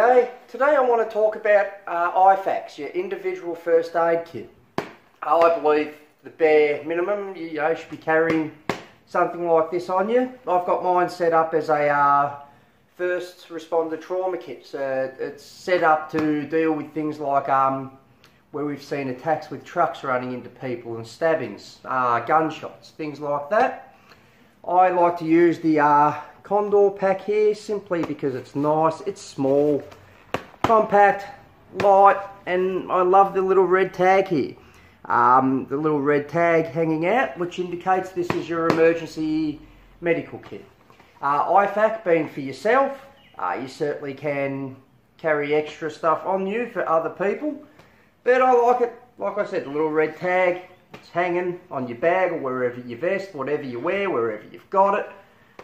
G'day. Today I want to talk about IFAKs, your individual first aid kit. I believe the bare minimum, you should be carrying something like this on you. I've got mine set up as a first responder trauma kit. So it's set up to deal with things like where we've seen attacks with trucks running into people and stabbings, gunshots, things like that. I like to use the Condor pack here simply because it's nice, it's small, compact, light, and I love the little red tag here. The little red tag hanging out, which indicates this is your emergency medical kit. IFAK being for yourself, you certainly can carry extra stuff on you for other people, but I like it, like I said, the little red tag, it's hanging on your bag or wherever you vest, whatever you wear, wherever you've got it,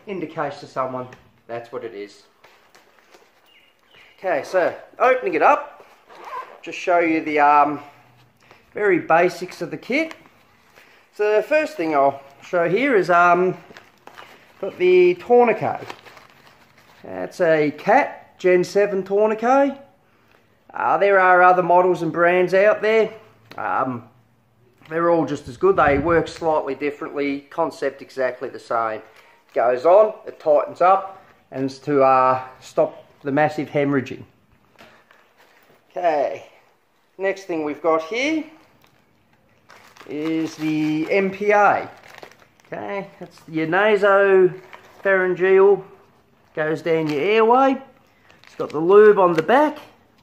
indicates to someone that's what it is. Okay, so opening it up, just show you the very basics of the kit. So the first thing I'll show here is got the tourniquet. That's a CAT Gen 7 tourniquet. There are other models and brands out there. They're all just as good. They work slightly differently, concept exactly the same. It goes on, it tightens up, and it's to stop the massive hemorrhaging. Okay, next thing we've got here is the MPA. Okay, that's your nasopharyngeal, goes down your airway. It's got the lube on the back,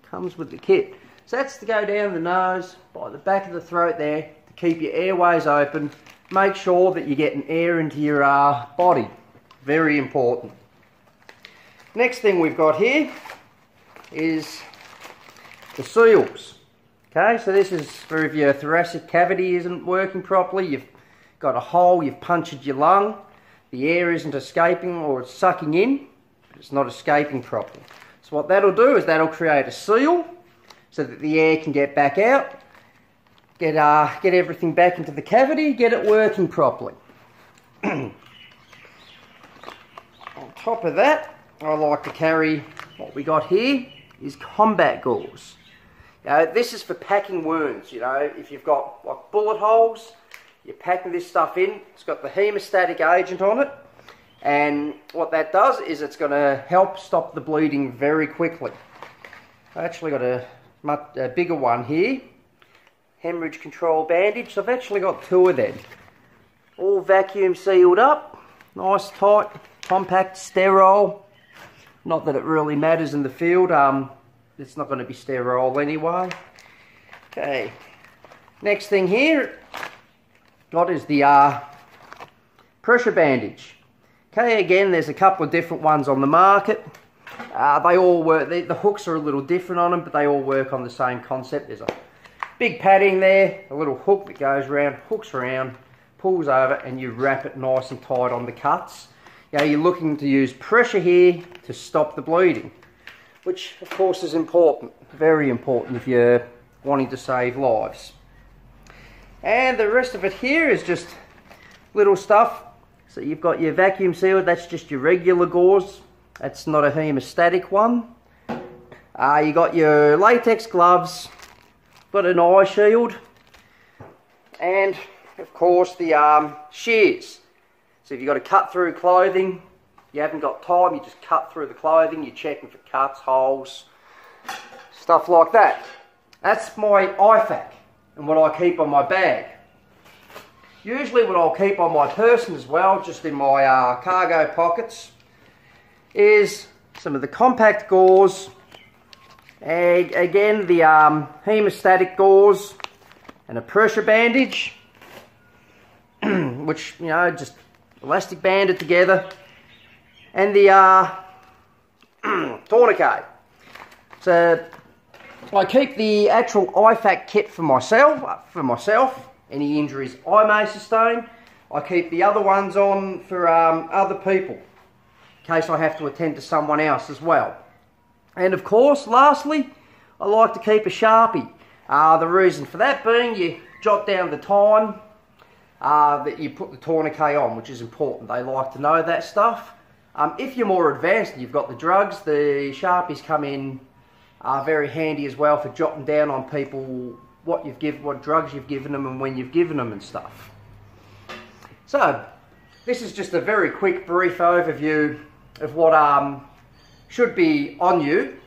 comes with the kit. So that's to go down the nose, by the back of the throat there, to keep your airways open. Make sure that you're getting air into your body. Very important. Next thing we've got here is the seals. Okay, so this is for if your thoracic cavity isn't working properly, you've got a hole, you've punctured your lung, the air isn't escaping or it's sucking in, but it's not escaping properly. So what that'll do is that'll create a seal so that the air can get back out, get everything back into the cavity, get it working properly. On top of that, I like to carry what we got here is combat gauze. This is for packing wounds. If you've got like bullet holes, you're packing this stuff in. It's got the hemostatic agent on it, and what that does is it's going to help stop the bleeding very quickly. I actually got a bigger one here, hemorrhage control bandage. So I've actually got two of them, all vacuum sealed up, nice, tight, compact, sterile. Not that it really matters in the field. It's not going to be sterile anyway. Okay, next thing here got is the pressure bandage. Okay, again, there's a couple of different ones on the market. They all work, the hooks are a little different on them, but they all work on the same concept. There's a big padding there, a little hook that goes around, hooks around, pulls over, and you wrap it nice and tight on the cuts. You're looking to use pressure here to stop the bleeding, which of course is important, very important if you're wanting to save lives. And the rest of it here is just little stuff. So you've got your vacuum sealed, that's just your regular gauze. That's not a hemostatic one. You got your latex gloves, got an eye shield, and of course the shears. So if you've got to cut through clothing, you haven't got time, you just cut through the clothing, you're checking for cuts, holes, stuff like that. That's my IFAK and what I keep on my bag. Usually what I'll keep on my person as well, just in my cargo pockets, is some of the compact gauze, and again the hemostatic gauze, and a pressure bandage, which, just elastic banded together, and the tourniquet. So I keep the actual IFAK kit for myself, any injuries I may sustain. I keep the other ones on for other people, in case I have to attend to someone else as well. And of course, lastly, I like to keep a Sharpie. The reason for that being, you jot down the time that you put the tourniquet on, which is important. They like to know that stuff. If you're more advanced and you've got the drugs, the Sharpies come in are very handy as well for jotting down on people what drugs you've given them and when you've given them and stuff. So this is just a very quick brief overview of what should be on you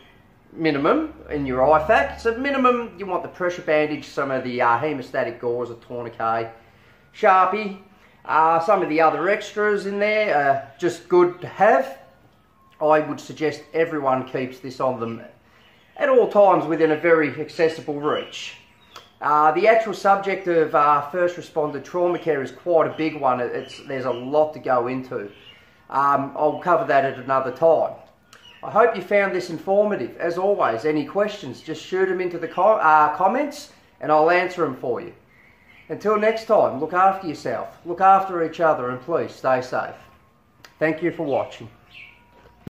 minimum in your IFAK. So minimum, you want the pressure bandage, some of the hemostatic gauze, a tourniquet, Sharpie, some of the other extras in there, just good to have. I would suggest everyone keeps this on them at all times within a very accessible reach. The actual subject of first responder trauma care is quite a big one. There's a lot to go into. I'll cover that at another time. I hope you found this informative. As always, any questions, just shoot them into the comments and I'll answer them for you. Until next time, look after yourself, look after each other, and please stay safe. Thank you for watching.